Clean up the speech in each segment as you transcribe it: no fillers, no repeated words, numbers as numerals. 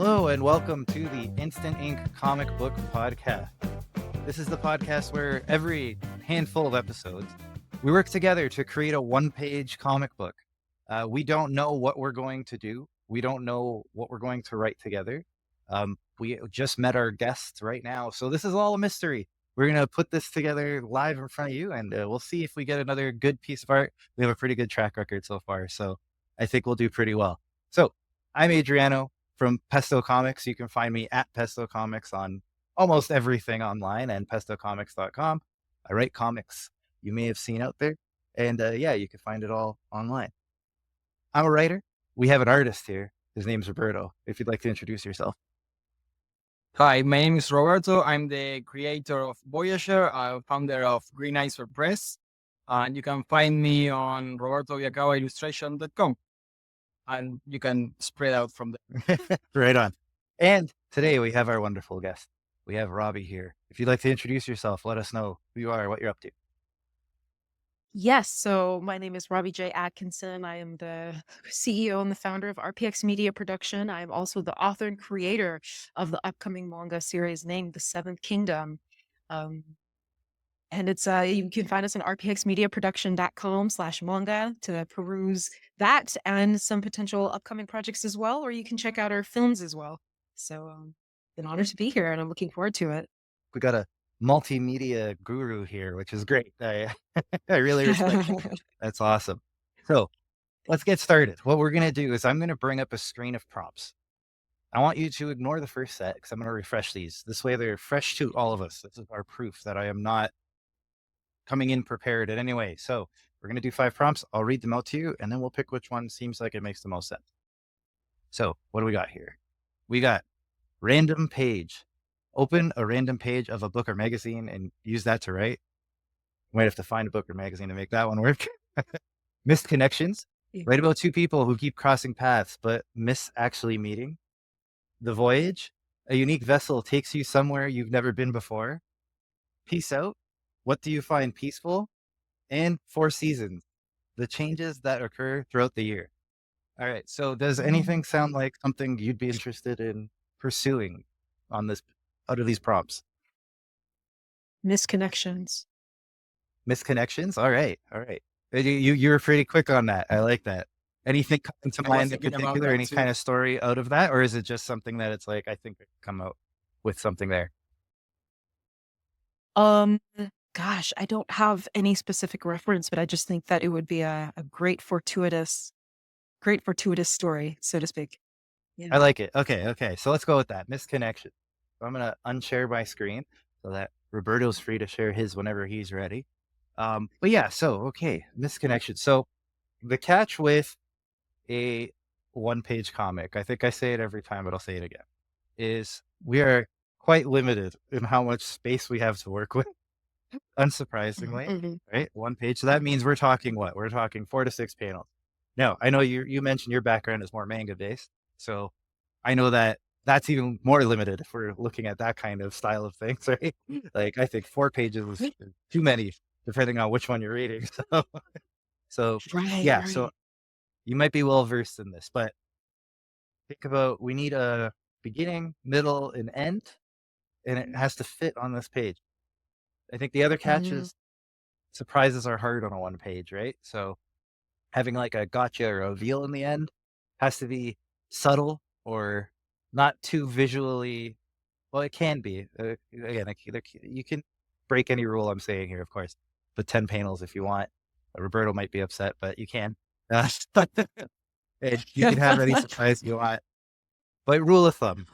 Hello and welcome to the Instant Ink Comic Book Podcast. This is the podcast where every handful of episodes, we work together to create a one-page comic book. We don't know what we're going to do. We don't know what we're going to write together. We just met our guests right now, so this is all a mystery. We're going to put this together live in front of you, and we'll see if we get another good piece of art. We have a pretty good track record so far, so I think we'll do pretty well. So I'm Adriano from Pesto Comics. You can find me at Pesto Comics on almost everything online and pestocomics.com. I write comics you may have seen out there. And yeah, you can find it all online. I'm a writer. We have an artist here. His name's Roberto. If you'd like to introduce yourself. Hi, my name is Roberto. I'm the creator of Voyager, founder of Green Iceberg Press. And you can find me on robertoviacavaillustration.com. And you can spread out from there. Right on. And today we have our wonderful guest. We have Robbie here. If you'd like to introduce yourself, let us know who you are, what you're up to. Yes, so my name is Robbie J. Atkinson. I am the CEO and the founder of RPX Media Production. I am also the author and creator of the upcoming manga series named The Seventh Kingdom. And it's you can find us on rpxmediaproduction.com/manga to peruse that and some potential upcoming projects as well, or you can check out our films as well. So an honor to be here and I'm looking forward to it. We got a multimedia guru here, which is great. I really respect it. That's awesome. So let's get started. What we're going to do is I'm going to bring up a screen of prompts. I want you to ignore the first set because I'm going to refresh these. This way they're fresh to all of us. This is our proof that I am not coming in prepared in any way. So we're going to do 5 prompts. I'll read them out to you and then we'll pick which one seems like it makes the most sense. So what do we got here? We got random page. Open a random page of a book or magazine and use that to write. You might have to find a book or magazine to make that one work. Missed connections. Yeah. Write about 2 people who keep crossing paths but miss actually meeting. The voyage. A unique vessel takes you somewhere you've never been before. Peace out. What do you find peaceful? And 4 seasons. The changes that occur throughout the year. All right. So does anything sound like something you'd be interested in pursuing on this out of these prompts? Misconnections. Misconnections? All right. You were pretty quick on that. I like that. Anything come to mind in particular? Any kind of story out of that? Or is it just something that it's like, I think I could come out with something there? Gosh, I don't have any specific reference, but I just think that it would be a great fortuitous story, so to speak. Yeah. I like it. Okay. So let's go with that. Misconnection. So I'm going to unshare my screen so that Roberto's free to share his whenever he's ready. But yeah, so, okay, misconnection. So the catch with a one-page comic, I think I say it every time, but I'll say it again, is we are quite limited in how much space we have to work with. Unsurprisingly, right? 1 page. So that means we're talking what? We're talking 4 to 6 panels. Now, I know you mentioned your background is more manga based. So I know that that's even more limited if we're looking at that kind of style of things, right? Like I think 4 pages is too many, depending on which one you're reading. So yeah, so you might be well versed in this, but think about, we need a beginning, middle, and end, and it has to fit on this page. I think the other catch is surprises are hard on a 1 page, right? So having like a gotcha or a reveal in the end has to be subtle or not too visually. Well, it can be. Again, you can break any rule I'm saying here, of course. But 10 panels if you want. Roberto might be upset, but you can. And you can have any surprise you want. But rule of thumb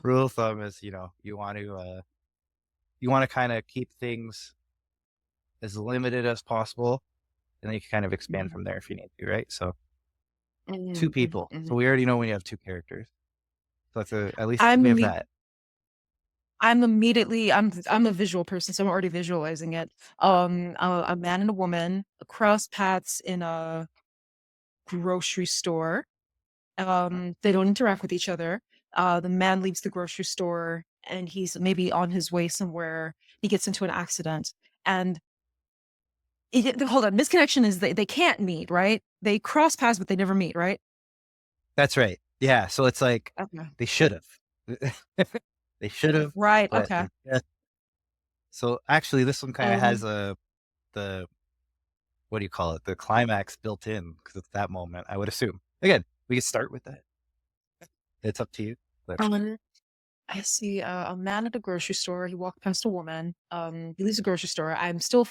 is, you want to kind of keep things as limited as possible, and then you can kind of expand from there if you need to, right? So 2 people. So we already know when you have 2 characters. So that's at least we have that. I'm a visual person, so I'm already visualizing it. A man and a woman cross paths in a grocery store. They don't interact with each other. The man leaves the grocery store and he's maybe on his way somewhere. He gets into an accident and hold on. Misconnection is they can't meet, right? They cross paths, but they never meet, right? That's right. Yeah. So it's like they should have. They should have, Right. but Okay. they're just so actually this one kinda has Um. the what do you call it? The climax built in because it's that moment, I would assume. Again, we can start with that. It's up to you, but um, I see a man at a grocery store. He walked past a woman. He leaves the grocery store. I'm still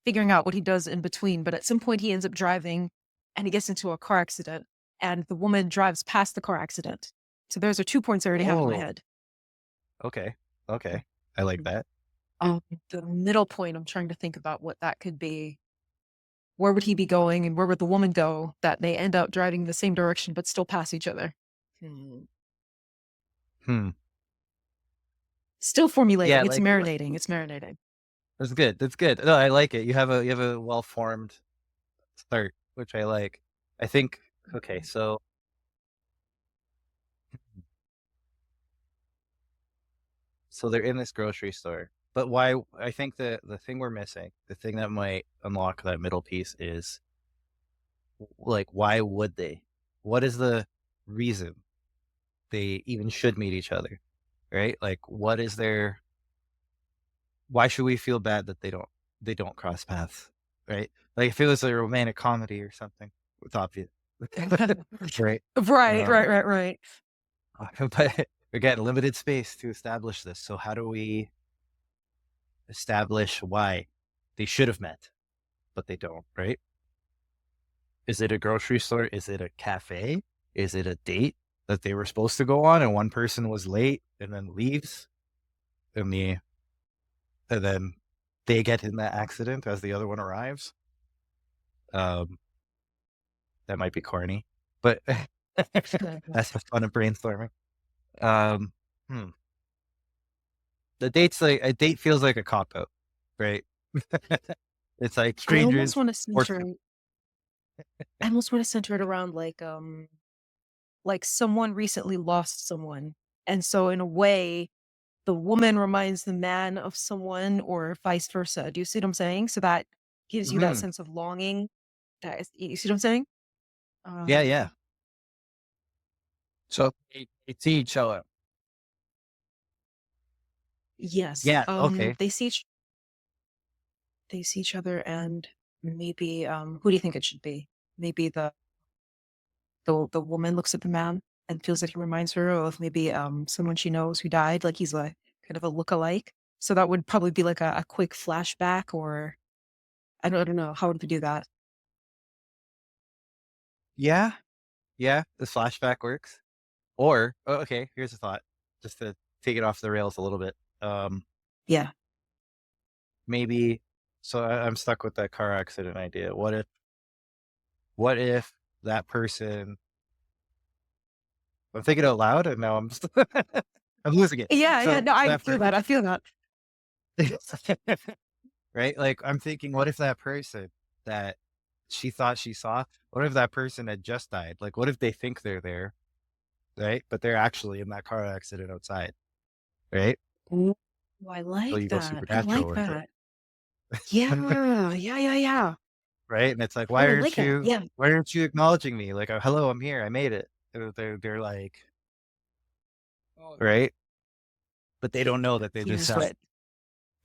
figuring out what he does in between, but at some point he ends up driving, and he gets into a car accident, and the woman drives past the car accident. So those are 2 points I already have in my oh, head. okay, okay. I like that. The middle point, I'm trying to think about what that could be. Where would he be going, and where would the woman go that they end up driving the same direction but still pass each other? Hmm. Hmm. Still Yeah, formulating. It's like marinating. It's marinating. that's good. That's good. No, I like it. You have a well-formed start, which I like. I think okay, so they're in this grocery store. But why I think the thing we're missing, the thing that might unlock that middle piece is like why would they? What is the reason they even should meet each other? Right? Like what is their why should we feel bad that they don't cross paths? Right? Like if it was a romantic comedy or something, it's obvious. Right. Right, Um, right, right, right. but again, limited space to establish this. So how do we establish why they should have met, but they don't, right? Is it a grocery store? Is it a cafe? Is it a date that they were supposed to go on and one person was late and then leaves and and then they get in that accident as the other one arrives? Um, that might be corny, but that's the fun of brainstorming. Um, hmm. The date's like a date feels like a cop out, right? It's like I almost strangers want to or center I almost want to center it around like someone recently lost someone. And so in a way, the woman reminds the man of someone or vice versa. Do you see what I'm saying? So that gives you that Mhm. sense of longing. That is, you see what I'm saying? Yeah, yeah. So they see each other. Yes. Yeah, okay. They see each other, and maybe who do you think it should be? Maybe the woman looks at the man and feels that he reminds her of maybe someone she knows who died, like he's like kind of a look-alike. So that would probably be like a quick flashback, or I don't know. How would we do that? Yeah, yeah, the flashback works. Or okay, here's a thought, just to take it off the rails a little bit. Yeah. Maybe so I'm stuck with that car accident idea. What if that person I'm thinking out loud and now I'm just I'm losing it. Yeah, yeah. So No, I that feel that. I feel that. right? Like I'm thinking, what if that person that she thought she saw, what if that person had just died? Like what if they think they're there, right? But they're actually in that car accident outside, right? Ooh, I So like you go that. I like supernatural with that. Yeah. Yeah. Yeah. Yeah. right? And it's like, Oh, I like that. Yeah. why aren't you acknowledging me? Like, hello, I'm here, I made it. They're like, Oh, right? But they don't know that they just Yes.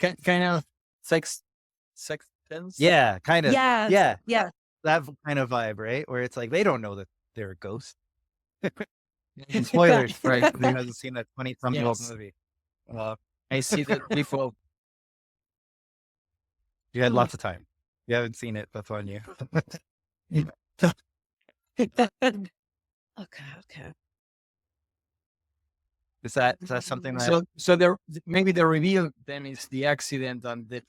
so kind of sex sex tense. yeah, kind of, Yes. yeah, Yeah. that kind of vibe, right? Where it's like they don't know that they're a ghost. And That- spoilers for anybody who hasn't seen that 20-something-year-old Yes, movie. Uh, I see that before. you had Hmm. lots of time. You haven't seen it, that's on you. okay. Okay. Is that something that So there maybe the reveal then is the accident and that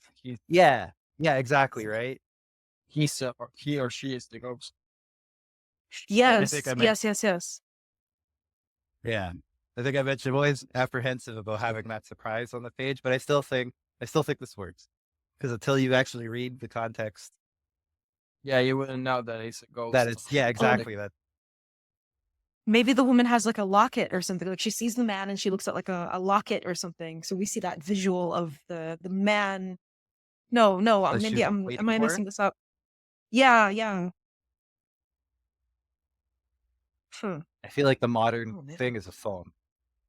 yeah, yeah, exactly, right? or he or she is the ghost. I think Yes. I meant Yes. Yes. Yes. yeah. I think I mentioned I'm always apprehensive about having that surprise on the page, but I still think this works. Because until you actually read the context, Yeah, you wouldn't know that it's a that ghost. it's yeah, Oh, exactly that. maybe the woman has like a locket or something. Like she sees the man and she looks at like a locket or something. So we see that visual of the man. No, no. That Maybe she's I'm. waiting Am I for. messing this up? Yeah. Yeah. Hmm. I feel like the modern Oh, man. thing is a phone.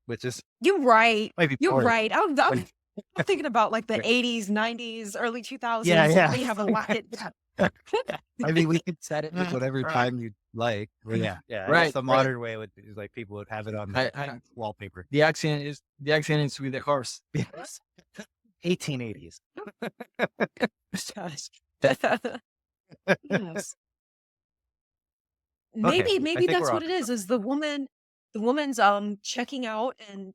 which is You're right. might be You're poor. right. I'm But thinking about like the Right. 80s, 90s, early yeah, 2000s. yeah. We have a lot. I mean, we could set it with whatever Right. time you'd like. But yeah, I guess Right, the right. modern way would be like people would have it on the I, wallpaper. the accident is with the horse. Yes. 1880s. Gosh. Okay, Yes. I Maybe think that's we're what on. it is the woman's checking out, and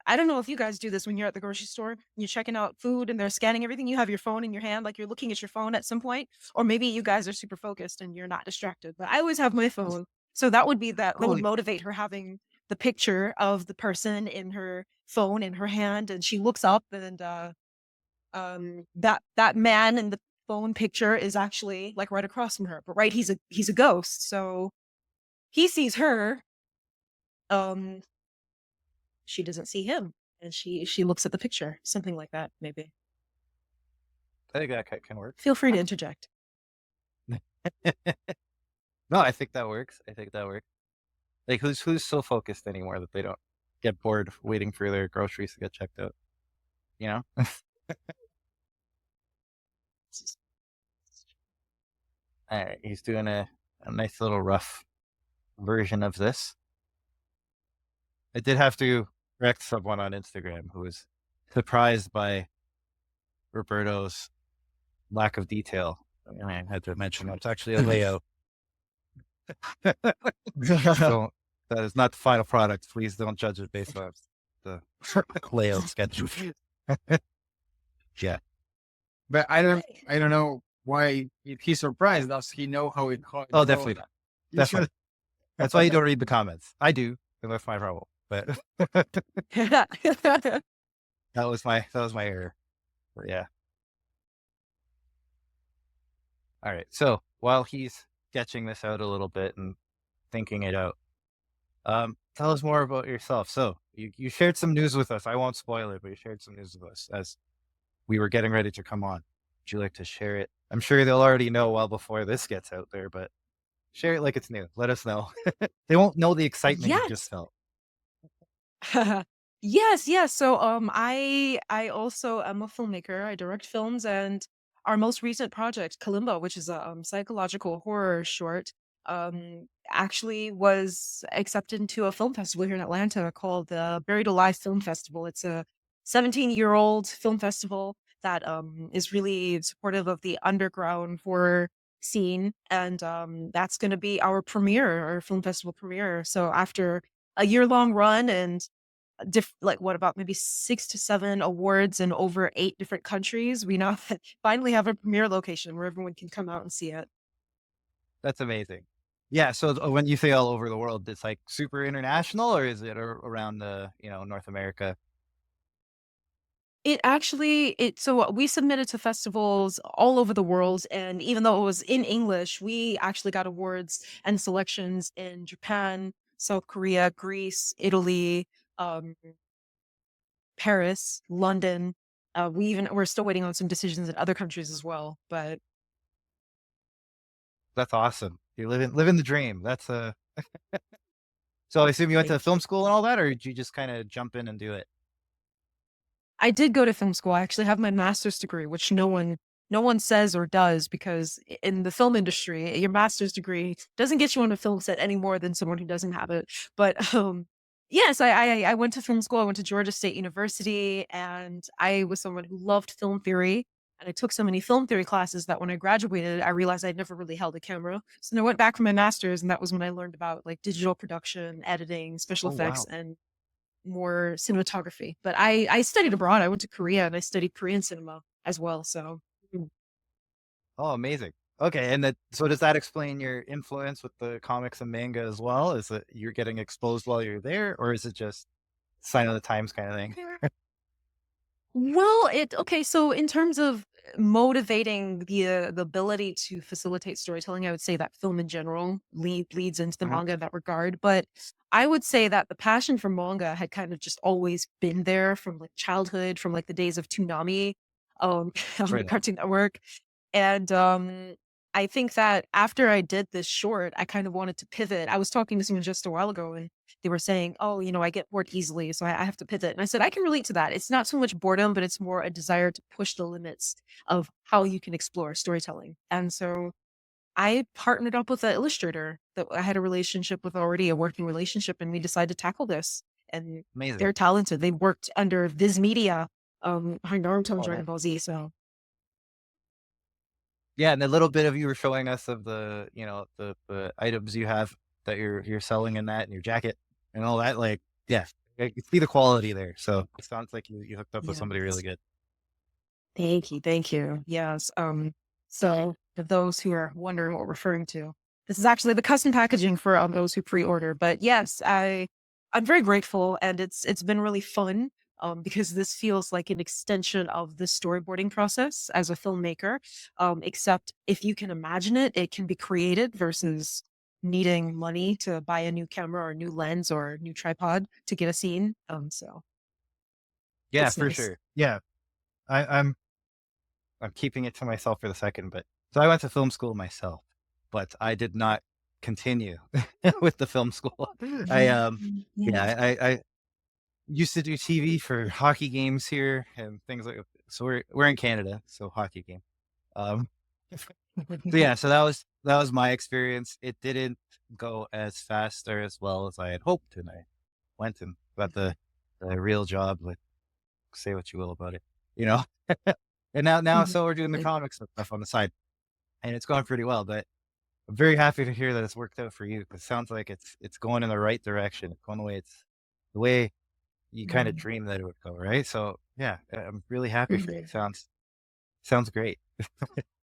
I don't know if you guys do this when you're at the grocery store. You're checking out food and they're scanning everything. You have your phone in your hand, like you're looking at your phone at some point, or maybe you guys are super focused and you're not distracted. But I always have my phone, so that would be that Oh, would motivate her, having the picture of the person in her phone in her hand, and she looks up, and that man in the phone picture is actually like right across from her, but right, he's a ghost, so he sees her, um she doesn't see him, and she looks at the picture, something like that. Maybe I think that can work. feel free to interject. No, I think that works. I think that works. Like, who's so focused anymore that they don't get bored waiting for their groceries to get checked out? You know? All right, he's doing a nice little rough version of this. I did have to correct someone on Instagram who was surprised by Roberto's lack of detail. I had to mention it's actually a layout. So that is not the final product. Please don't judge it based on the layout sketch. Yeah. But I don't know why he's surprised. Does he know how it? Oh, definitely not. Definitely. That's why you don't read the comments. I do, and that's my problem. But that was my error. But yeah. All right. So while he's sketching this out a little bit and thinking it out, tell us more about yourself. So you shared some news with us. I won't spoil it, but you shared some news with us as we were getting ready to come on. Would you like to share it? I'm sure they'll already know well before this gets out there, but share it like it's new. Let us know. They won't know the excitement you just Yes. felt. Yes. So I also am a filmmaker. I direct films, and our most recent project, Kalimba, which is a psychological horror short, actually was accepted into a film festival here in Atlanta called the Buried Alive Film Festival. It's a 17-year-old film festival that is really supportive of the underground horror scene, and that's going to be our premiere, our film festival premiere. So after a year-long run and like what about maybe 6 to 7 awards in over 8 different countries, we now finally have a premiere location where everyone can come out and see it. That's amazing. Yeah. So when you say all over the world, it's like super international, or is it around the North America? So we submitted to festivals all over the world, and even though it was in English, we actually got awards and selections in Japan, South Korea, Greece, Italy, um, Paris, London. We're still waiting on some decisions in other countries as well, but That's awesome. You're living the dream. That's a. So I assume you went to thank film you. school and all that, or did you just kind of jump in and do it? I did go to film school. I actually have my master's degree, which no one says or does, because in the film industry, your master's degree doesn't get you on a film set any more than someone who doesn't have it. But yes, I went to film school. I went to Georgia State University, and I was someone who loved film theory. And I took so many film theory classes that when I graduated, I realized I'd never really held a camera. So then I went back for my master's, and that was when I learned about like digital production, editing, special Oh effects, wow, and more cinematography. But I studied abroad. I went to Korea and I studied Korean cinema as well. So oh amazing. Okay, and so does that explain your influence with the comics and manga as well? Is it you're getting exposed while you're there, or is it just sign of the times kind of thing? well, so in terms of motivating the ability to facilitate storytelling, I would say that film in general leads into the Mhm. manga in that regard. But I would say that the passion for manga had kind of just always been there from like childhood, from like the days of Toonami, on the Right on. Cartoon Network. And I think that after I did this short, I kind of wanted to pivot. I was talking to someone just a while ago and they were saying, oh, I get bored easily. So I have to pivot. And I said, I can relate to that. It's not so much boredom, but it's more a desire to push the limits of how you can explore storytelling. And so I partnered up with an illustrator that I had a relationship with already, a working relationship, and we decided to tackle this. And Amazing. they're talented. They worked under Viz Media, behind Naruto and Oh, Dragon man. Ball Z. So Yeah, and the little bit of you were showing us of the, the items you have that you're selling in that and your jacket and all that, like, yeah, I can see the quality there. So it sounds like you hooked up with yeah. somebody really good. Thank you. Thank you. Yes. So for those who are wondering what we're referring to, this is actually the custom packaging for those who pre-order. But yes, I'm very grateful and it's been really fun. Because this feels like an extension of the storyboarding process as a filmmaker. Except if you can imagine it, it can be created versus needing money to buy a new camera or a new lens or a new tripod to get a scene. So Yeah, it's for nice. sure. Yeah. I'm keeping it to myself for the second, but so I went to film school myself, but I did not continue with the film school. I Yeah. yeah, I used to do TV for hockey games here and things like so we're in Canada, so hockey game. Um so yeah, so that was my experience. It didn't go as fast or as well as I had hoped, and I went and got the real job. Like, say what you will about it, you know. And now so we're doing the comics and stuff on the side, and it's going pretty well. But I'm very happy to hear that it's worked out for you. It sounds like it's going in the right direction. It's going the way you kind of Mm. dreamed that it would go, right? So yeah, I'm really happy for you. Mhm. Sounds great.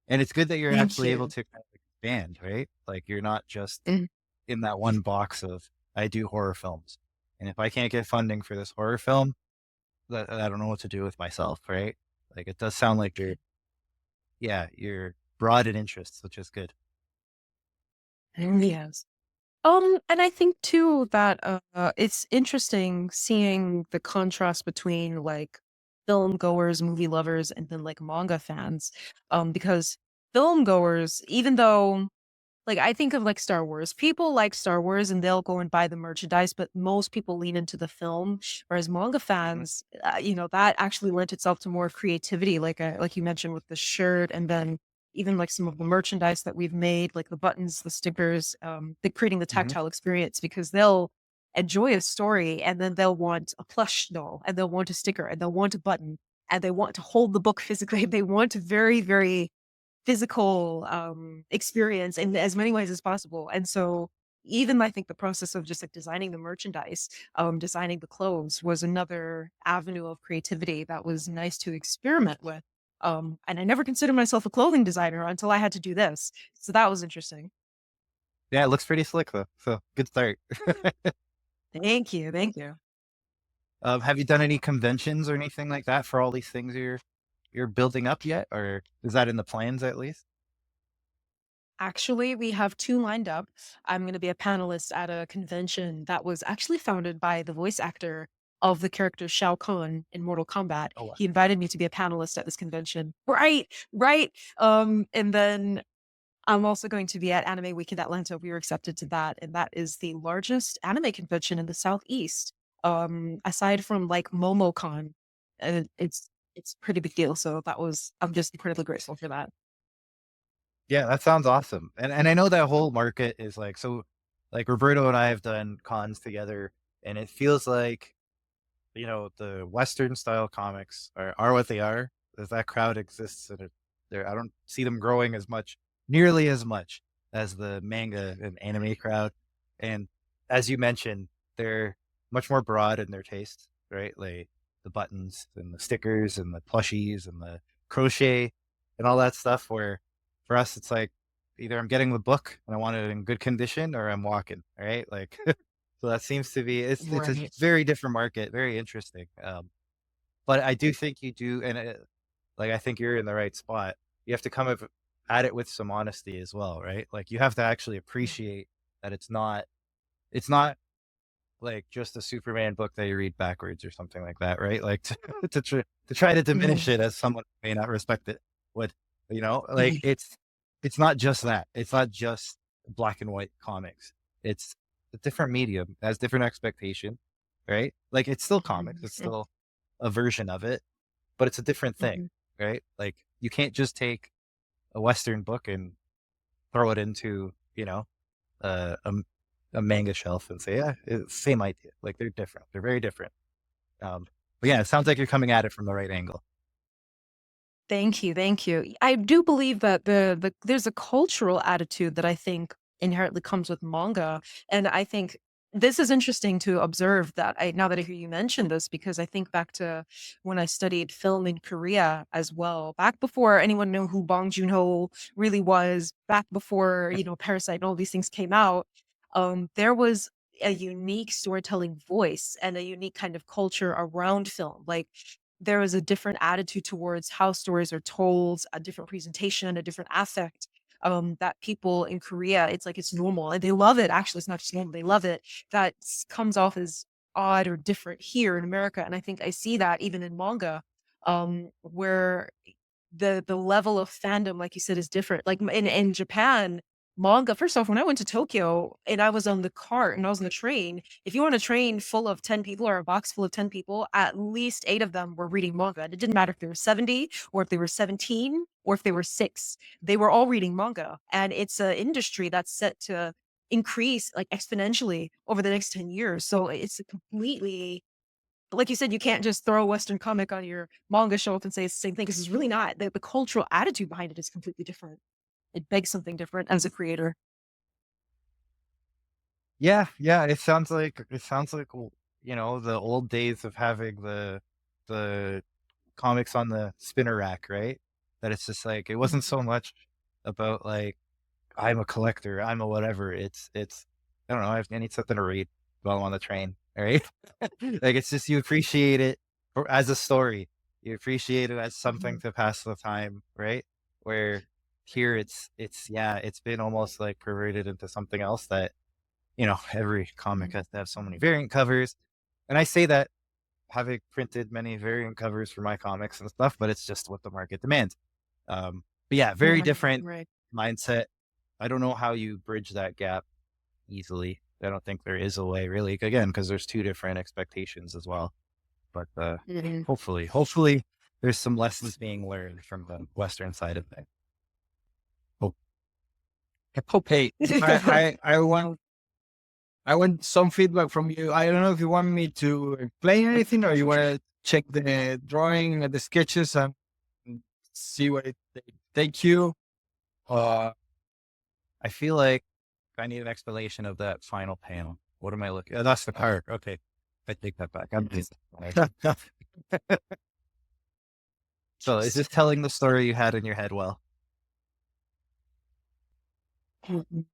And it's good that you're Thank actually able you. to kind of expand, right? Like you're not just Mhm. in that one box of I do horror films. And if I can't get funding for this horror film, that I don't know what to do with myself, right? Like it does sound like you're broad in interests, which is good. Yes. And I think too that it's interesting seeing the contrast between like film goers, movie lovers, and then like manga fans. Because film goers, even though like I think of like Star Wars, people like Star Wars and they'll go and buy the merchandise, but most people lean into the film. Whereas manga Mhm, fans, that actually lent itself to more creativity, like you mentioned with the shirt, and then even like some of the merchandise that we've made, like the buttons, the stickers, the creating the mhm. tactile experience because they'll enjoy a story and then they'll want a plush doll and they'll want a sticker and they'll want a button and they want to hold the book physically. They want a very, very physical experience in as many ways as possible. And so even I think the process of just like designing the merchandise, designing the clothes was another avenue of creativity that was nice to experiment with. And I never considered myself a clothing designer until I had to do this. So that was interesting. Yeah, it looks pretty slick though. So good start. Thank you. Thank you. Have you done any conventions or anything like that for all these things you're building up yet, or is that in the plans at least? Actually, we have two lined up. I'm going to be a panelist at a convention that was actually founded by the voice actor of the character Shao Kahn in Mortal Kombat. Oh, wow. He invited me to be a panelist at this convention. Right, right. And then I'm also going to be at Anime Week in Atlanta. We were accepted to that, and that is the largest anime convention in the Southeast. Aside from like MomoCon, it's a pretty big deal. So I'm just incredibly grateful for that. Yeah, that sounds awesome. And I know that whole market is like so like Roberto and I have done cons together and it feels like, the Western style comics are what they are. As that crowd exists and I don't see them growing nearly as much as the manga and anime crowd. And as you mentioned, they're much more broad in their taste, right? Like the buttons and the stickers and the plushies and the crochet and all that stuff where for us it's like either I'm getting the book and I want it in good condition or I'm walking, right? Like so that seems to be it's a Right. very different market, very interesting. But I do think you do, and like I think you're in the right spot. You have to at it with some honesty as well, right? Like you have to actually appreciate that it's not like just a Superman book that you read backwards or something like that, right? Like to try to diminish Mhm. it as someone who may not respect it would, like it's not just that. It's not just black and white comics. It's a different medium, has different expectation, right? Like it's still comics, it's still a version of it, but it's a different thing, Mhm. right? Like you can't just take a Western book and throw it into, a, a, a manga shelf and say, yeah, it's the same idea. Like they're different. They're very different. But yeah, it sounds like you're coming at it from the right angle. Thank you, thank you. I do believe that there's a cultural attitude that I think inherently comes with manga, and I think this is interesting to observe that now that I hear you mention this, because I think back to when I studied film in Korea as well, back before anyone knew who Bong Joon-ho really was, back before, Parasite and all these things came out, there was a unique storytelling voice and a unique kind of culture around film. Like there was a different attitude towards how stories are told, a different presentation, a different affect. That people in Korea, it's like it's normal and they love it. Actually, it's not just normal; they love it. That comes off as odd or different here in America, and I think I see that even in manga, where the level of fandom, like you said, is different. Like in Japan, manga. First off, when I went to Tokyo and I was on the cart and I was on the train, if you were on a train full of 10 people or a box full of 10 people, at least 8 of them were reading manga. And it didn't matter if they were 70 or if they were 17 or if they were 6. They were all reading manga. And it's an industry that's set to increase like exponentially over the next 10 years. So it's a completely, like you said, you can't just throw a Western comic on your manga shelf and say it's the same thing because it's really not. The cultural attitude behind it is completely different. It begs something different as a creator. Yeah, yeah. It sounds like the old days of having the comics on the spinner rack, right? That it's just like it wasn't so much about like I'm a collector, I'm a whatever. It's I don't know. I need something to read while I'm on the train, right? Like it's just you appreciate it as a story. You appreciate it as something Mhm. to pass the time, right? Where here it's been almost like perverted into something else that every comic Mhm. has to have so many variant covers. And I say that having printed many variant covers for my comics and stuff, but it's just what the market demands. But yeah, very Right, different right. mindset. I don't know how you bridge that gap easily. I don't think there is a way really, again, because there's two different expectations as well. But Mhm. hopefully there's some lessons being learned from the Western side of things. Oh, Okay, I want some feedback from you. I don't know if you want me to explain anything or you want to check the drawing and the sketches and see what it take you. Uh, I feel like I need an explanation of that final panel. What am I looking? Oh, that's the card. Okay, I take that back. I'm just so is this telling the story you had in your head well? Mhm.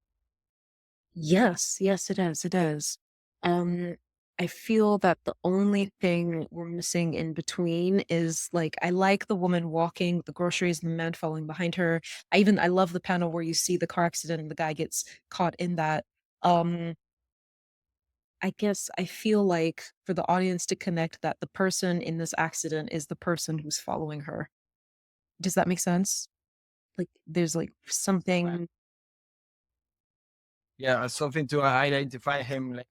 Yes, yes, it is. It is. Um, I feel that the only thing we're missing in between is like I like the woman walking the groceries and the man following behind her. I love the panel where you see the car accident and the guy gets caught in that. Um, I guess I feel like for the audience to connect that the person in this accident is the person who's following her. Does that make sense? Like there's like something. yeah, something to identify him. Like,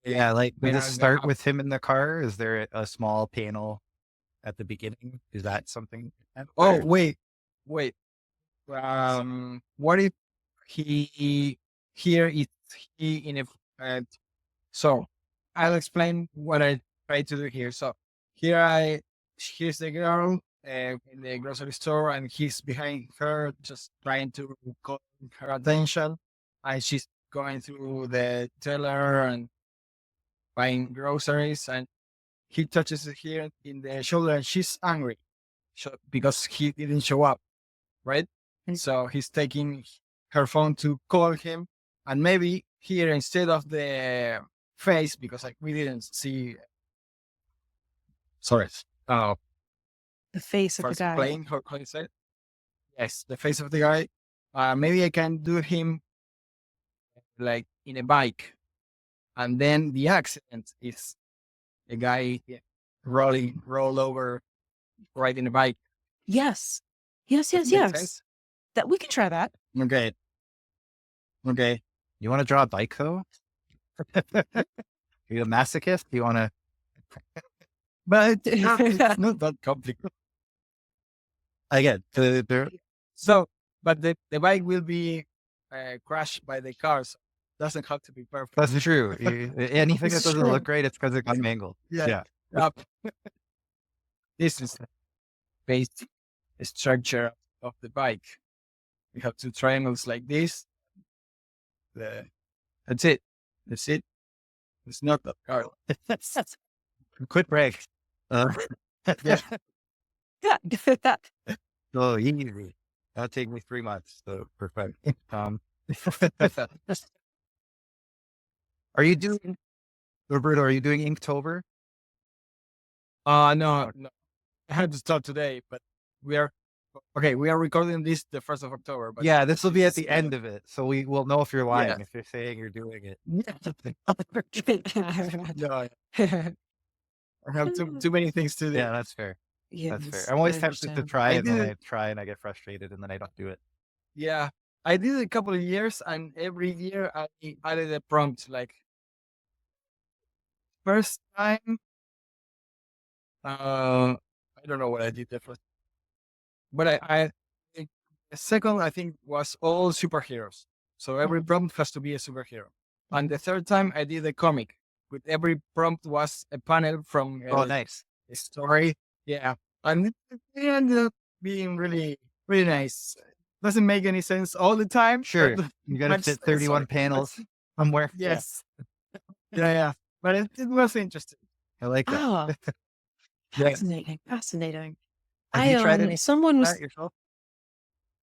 Yeah, like did this better start gap. with him in the car? Is there a small panel at the beginning? Is that something? Oh, wait. What if he here is he in a uh, so I'll explain what I try to do here. So here here's the girl in the grocery store and he's behind her just trying to call her attention and she's going through the teller and buying groceries and he touches her here in the shoulder and she's angry because he didn't show up, right? So he's taking her phone to call him, and maybe here instead of the face, because like we didn't see. Sorry. Uh, The face of the First guy. playing how you said. Yes, the face of the guy. Maybe I can do him like in a bike, and then the accident is a guy roll over riding a bike. Yes. Yes, Does it yes, make yes. sense? That we can try that. Okay. Okay. You want to draw a bike though? Are you a masochist? You want to? But it's not that complicated. Again, they're So, but the bike will be crashed by the cars. Doesn't have to be perfect. that's true. Anything that It's doesn't true. look great, it's because it got mangled. Yeah. Yeah. Up. This is the basic structure of the bike. We have two triangles like this. That's it. That's it. It's not that car. Quick break. Yeah. Yeah, that. So easy. That'll take me 3 months. So perfect. Are you doing, Roberto? Are you doing Inktober? No. I had to start today, but we are okay. We are recording this the 1st of October. But Yeah, this will be at it's, the end of it, so we will know if you're lying Yeah. if you're saying you're doing it. No, I have too many things to do. Yeah, that's fair. That's fair. Yes, I'm always I tempted to understand. try, I and then did I try and I get frustrated, and then I don't do it. Yeah, I did a couple of years, and every year I added a prompt. Like first time, I don't know what I did the first, but the second I think was all superheroes. So every prompt has to be a superhero. And the third time I did a comic. With every prompt was a panel from Oh, nice. a story. Yeah, and it ended up being really really nice. Doesn't make any sense all the time. Sure. but You got to but fit still, 31 sorry. panels somewhere. Yes. Yeah. But it was interesting. I like that. Ah, Yeah. fascinating, fascinating. Have you tried any Someone was that yourself?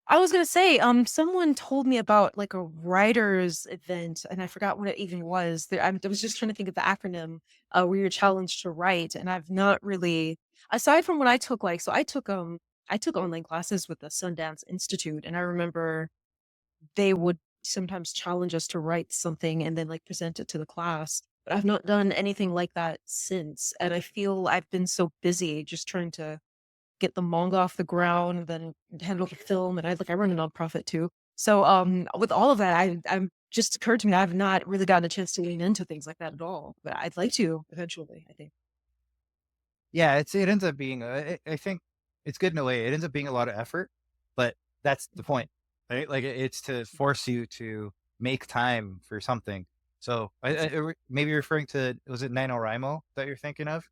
I was gonna say, someone told me about like a writers event, and I forgot what it even was. I was just trying to think of the acronym, where you're challenged to write, and I've not really, aside from what I took, like, so I took online classes with the Sundance Institute, and I remember they would sometimes challenge us to write something and then like present it to the class. But I've not done anything like that since, and I feel I've been so busy just trying to get the manga off the ground and then handle the film. And I run a nonprofit too. So with all of that, I'm just occurred to me I've not really gotten a chance to lean into things like that at all. But I'd like to eventually, I think. Yeah, it ends up being, I think it's good in a way. It ends up being a lot of effort, but that's the point, right? Like it's to force you to make time for something. So maybe you're referring to, was it NaNoWriMo that you're thinking of?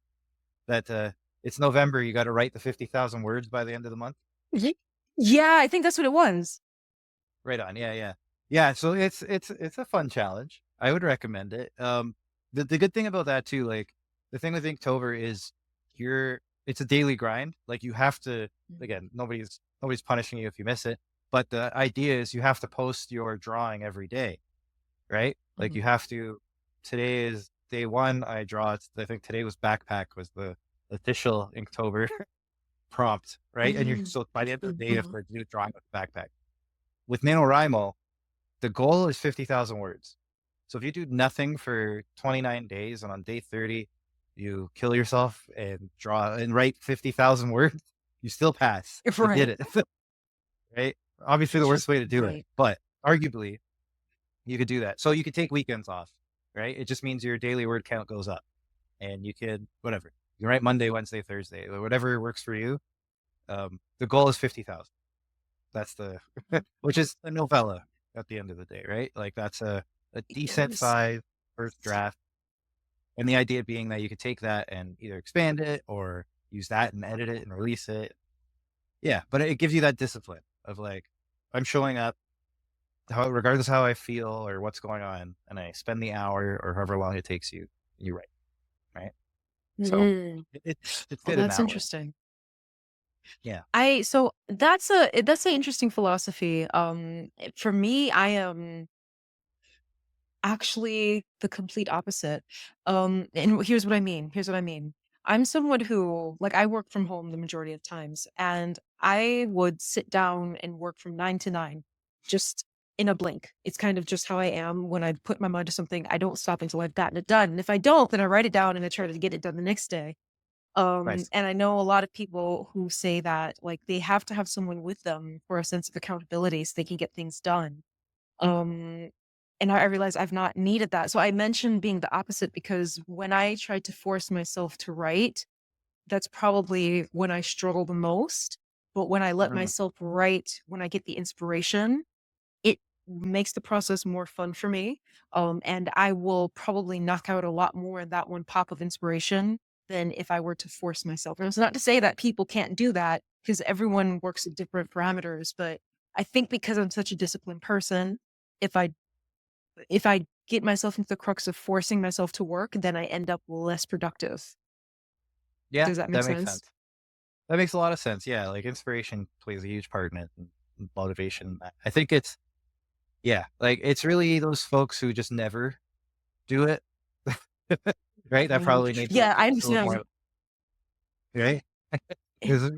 That it's November, you got to write the 50,000 words by the end of the month. Yeah, I think that's what it was. Right on. Yeah, yeah. Yeah, so it's a fun challenge. I would recommend it. The good thing about that too, like the thing with Inktober is it's a daily grind. Like you have to, again, nobody's punishing you if you miss it, but the idea is you have to post your drawing every day, right? Like you have to, today is day 1, I think today was backpack was the official Inktober prompt, right? And you're, so by the end of the day, you have to do a drawing with backpack. With NaNoWriMo, the goal is 50,000 words. So if you do nothing for 29 days and on day 30, you kill yourself and draw and write 50,000 words, you still pass. You Right. did it. Right? Obviously the worst way to do it, but arguably you could do that. So you could take weekends off, right? It just means your daily word count goes up and you could, whatever. You write Monday, Wednesday, Thursday, or whatever works for you. The goal is 50,000. That's the, which is a novella at the end of the day, right? Like that's a decent size first draft. And the idea being that you could take that and either expand it or use that and edit it and release it. Yeah. But it gives you that discipline of like, I'm showing up regardless how I feel or what's going on. And I spend the hour or however long it takes you, you write. Right. So it's good. That's interesting. Yeah. So that's an interesting philosophy. For me, I am actually the complete opposite. And here's what I mean. I'm someone who, like, I work from home the majority of times, and I would sit down and work from 9 to 9, just in a blink. It's kind of just how I am. When I put my mind to something, I don't stop until I've gotten it done. And if I don't, then I write it down and I try to get it done the next day. Nice. And I know a lot of people who say that like they have to have someone with them for a sense of accountability so they can get things done. Um, and I realized I've not needed that. So I mentioned being the opposite because when I tried to force myself to write, that's probably when I struggle the most. But when I let Mhm. myself write, when I get the inspiration, it makes the process more fun for me. And I will probably knock out a lot more in that one pop of inspiration than if I were to force myself. And it's not to say that people can't do that because everyone works at different parameters, but I think because I'm such a disciplined person, if I if I get myself into the crux of forcing myself to work, then I end up less productive. Yeah, Does that make that makes sense? sense. That makes a lot of sense. Yeah, like inspiration plays a huge part in it, and motivation. I think it's yeah, like it's really those folks who just never do it, right? That probably need to Yeah, I feel understand. more, right? Eh, 'Cause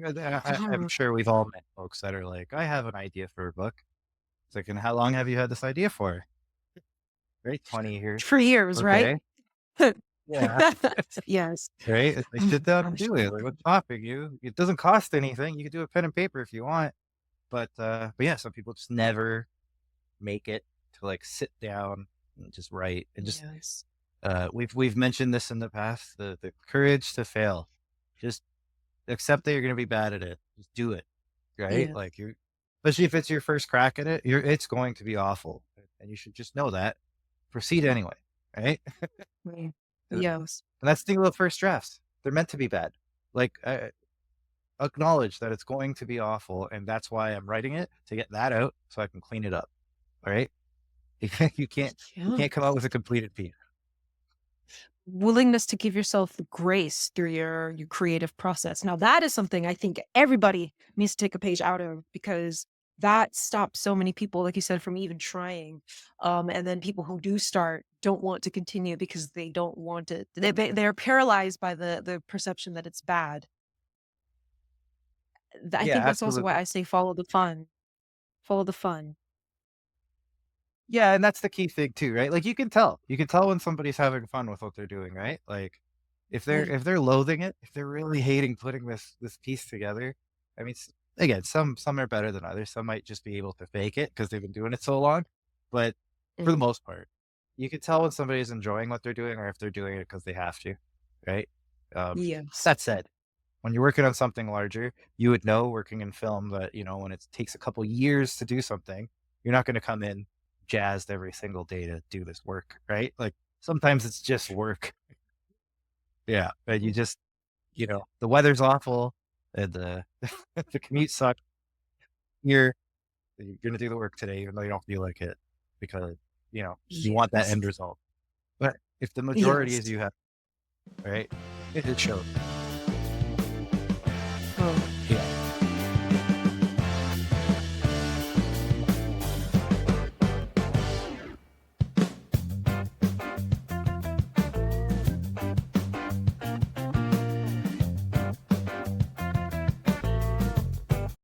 I'm sure we've all met folks that are like, I have an idea for a book. It's like, and how long have you had this idea for? Right, 20 years. For years, right? Okay, yeah, Yes. right. It's like Oh sit down and gosh. do it. Like, what's stopping you? It doesn't cost anything. You can do a pen and paper if you want. But yeah, some people just never make it to like sit down and just write and just Yes. we've mentioned this in the past, the courage to fail. Just accept that you're gonna be bad at it. Just do it. Right? Yeah. Like you especially if it's your first crack at it, it's going to be awful. And you should just know that. Proceed anyway. Right? Right. And Yes. that's the thing about first drafts. They're meant to be bad. Like acknowledge that it's going to be awful, and that's why I'm writing it to get that out so I can clean it up. All right. You can't you Yeah. can't come out with a completed piece. Willingness to give yourself grace through your creative process. Now that is something I think everybody needs to take a page out of because that stops so many people, like you said, from even trying. And then people who do start don't want to continue because they don't want it. They're paralyzed by the perception that it's bad. I Yeah, think that's also why absolutely. I say follow the fun. Follow the fun. Yeah, and that's the key thing too, right? Like you can tell when somebody's having fun with what they're doing, right? Like Right. if they're loathing it, if they're really hating putting this piece together, I mean, again, some are better than others. Some might just be able to fake it because they've been doing it so long. But for the Mm. most part, you can tell when somebody's enjoying what they're doing or if they're doing it because they have to, right? Yes. That said, when you're working on something larger, you would know working in film that, when it takes a couple years to do something, you're not going to come in jazzed every single day to do this work, right? Like sometimes it's just work. Yeah. And you Mm. just, the weather's awful and the, the commute sucks. You're going to do the work today, even though you don't feel like it because, you want that Yes. end result. But if the majority is Yes. you have, right, it shows.